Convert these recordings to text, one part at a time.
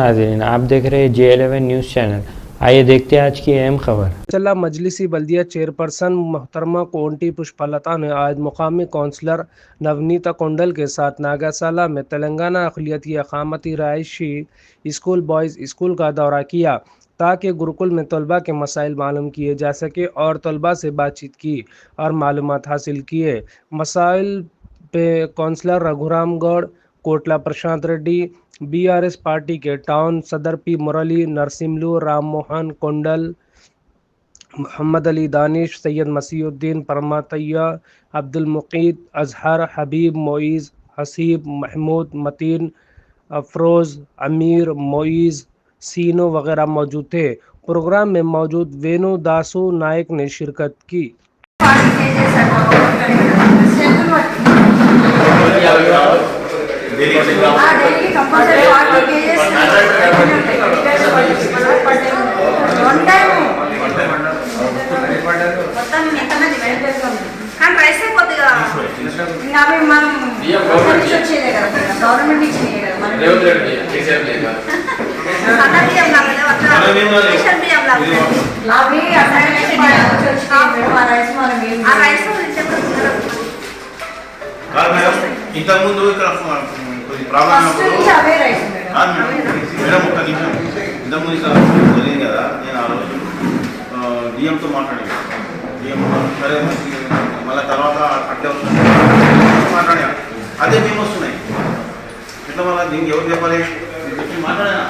नाज़रीन, आप देख रहे हैं J11 न्यूज़ चैनल। आइए देखते हैं आज की अहम खबर। चला मजलिसी बल्दिया चेयरपर्सन मोहतरमा कोंटी पुष्पलता ने आज मुकामी कौंसलर नवनीता कोंडल के साथ नागासाला में तेलंगाना अक़लियती अक़ामती रहायशी स्कूल बॉयज़ स्कूल का दौरा किया ताकि गुरुकुल में तलबा के मसाइल मालूम किए जा सके और तलबा से बातचीत की और मालूमात हासिल किए। मसाइल पे कौंसलर रघुराम गौड़, कोटला प्रशांत रेड्डी, बीआरएस पार्टी के टाउन सदर पी मुरली, नरसिम्लू, राम मोहन कोंडल, मोहम्मद अली दानिश, सैयद मसीहुद्दीन, परमातैया, अब्दुल मुकीद, अजहर, हबीब, मोइज़, हसीब, महमूद, मतीन, अफरोज़, अमीर, मोइज़, सीनो वगैरह मौजूद थे। प्रोग्राम में मौजूद वेणु दासू नायक ने शिरकत की। కానీ రైస్ కొద్దిగా అవి మనం వచ్చేదే కదా గవర్నమెంట్ ఇచ్చినాయి కదా మనం అన్న బియ్యం లాగా రేషన్ బియ్యం లాగా అవి ఆ రైస్ ఇంతకుముందు ఇక్కడ కొద్ది ప్రాబ్లం అవే రైస్ మేడం ఒక్క నిమిషం ఇంతకుముందు ఇక్కడ జరిగింది కదా నేను ఆ రోజు డిఎంతో మాట్లాడాను. డిఎం సరే మళ్ళీ తర్వాత అట్లే వస్తుంది మాట్లాడాను. అదే మేము వస్తున్నాయి ఇట్లా మళ్ళీ దీనికి ఎవరు చెప్పాలి మాట్లాడాను.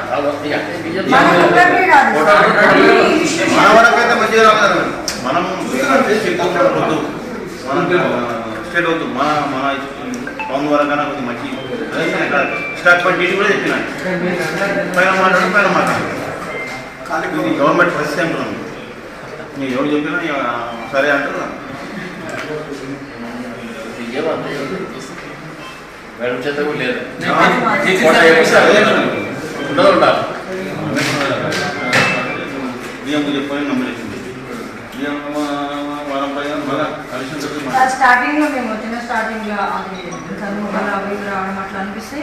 మన వరకైతే మంచిగా రాలేదు. మనం వద్దు మనం స్టేట్ వద్దు మన టౌన్ వరకైనా కొద్దిగా మంచి స్టాక్ పట్టి కూడా చెప్పినాను. పైన మాట్లాడాలి ఇది గవర్నమెంట్ ఫస్ట్ టైం మీరు ఎవరు చెప్పినా సరే అంటారు. మేడం చేత కూడా లేదు బియ్యం చెప్పని నమ్మలేసింది. బియ్యం వారం పైన మళ్ళీ స్టార్టింగ్ లో మేము వచ్చిన స్టార్టింగ్ లో అది అవి రావడం అట్లా అనిపిస్తే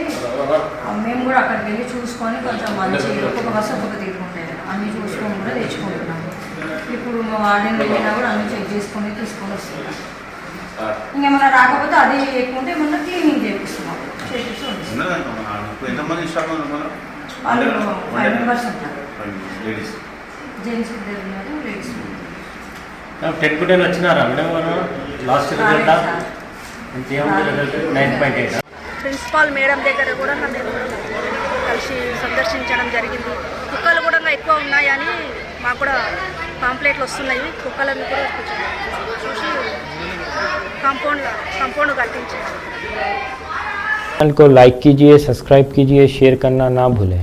మేము కూడా అక్కడికి వెళ్ళి చూసుకొని కొంచెం మంచి ఒక్కొక్క బస్సు ఒక్కొక్క తీసుకుంటే అన్ని చూసుకొని కూడా తెచ్చుకుంటున్నాము. ఇప్పుడు మా వార్డెన్ వెళ్ళినా కూడా అన్ని చెక్ చేసుకొని తీసుకొని వస్తున్నాం. ఇంకేమన్నా రాకపోతే అది ఎక్కువ ఉంటే ఏమన్నా క్లీనింగ్ చేపిస్తున్నాం. ఎంతమంది స్టాఫ్ వాళ్ళు 5 మెంబర్స్ ఉంటారు. జెంట్స్ ఇద్దరు ఉన్నారు, లేడీస్ 10 కు 10 వచ్చినారా మేడం? లాస్ట్ రిజల్ట్ ఇంకేముంది రిజల్ట్ 9.8. ప్రిన్సిపాల్ మేడం దగ్గర కూడా మేము కలిసి సందర్శించడం జరిగింది. కుక్కలు కూడా ఎక్కువ ఉన్నాయని మాకు కూడా పాంప్లెట్లు వస్తున్నాయి. కుక్కలను కూడా చూసి కాంపౌండ్ కట్టించారు. चैनल को लाइक कीजिए, सब्सक्राइब कीजिए, शेयर करना ना भूलें।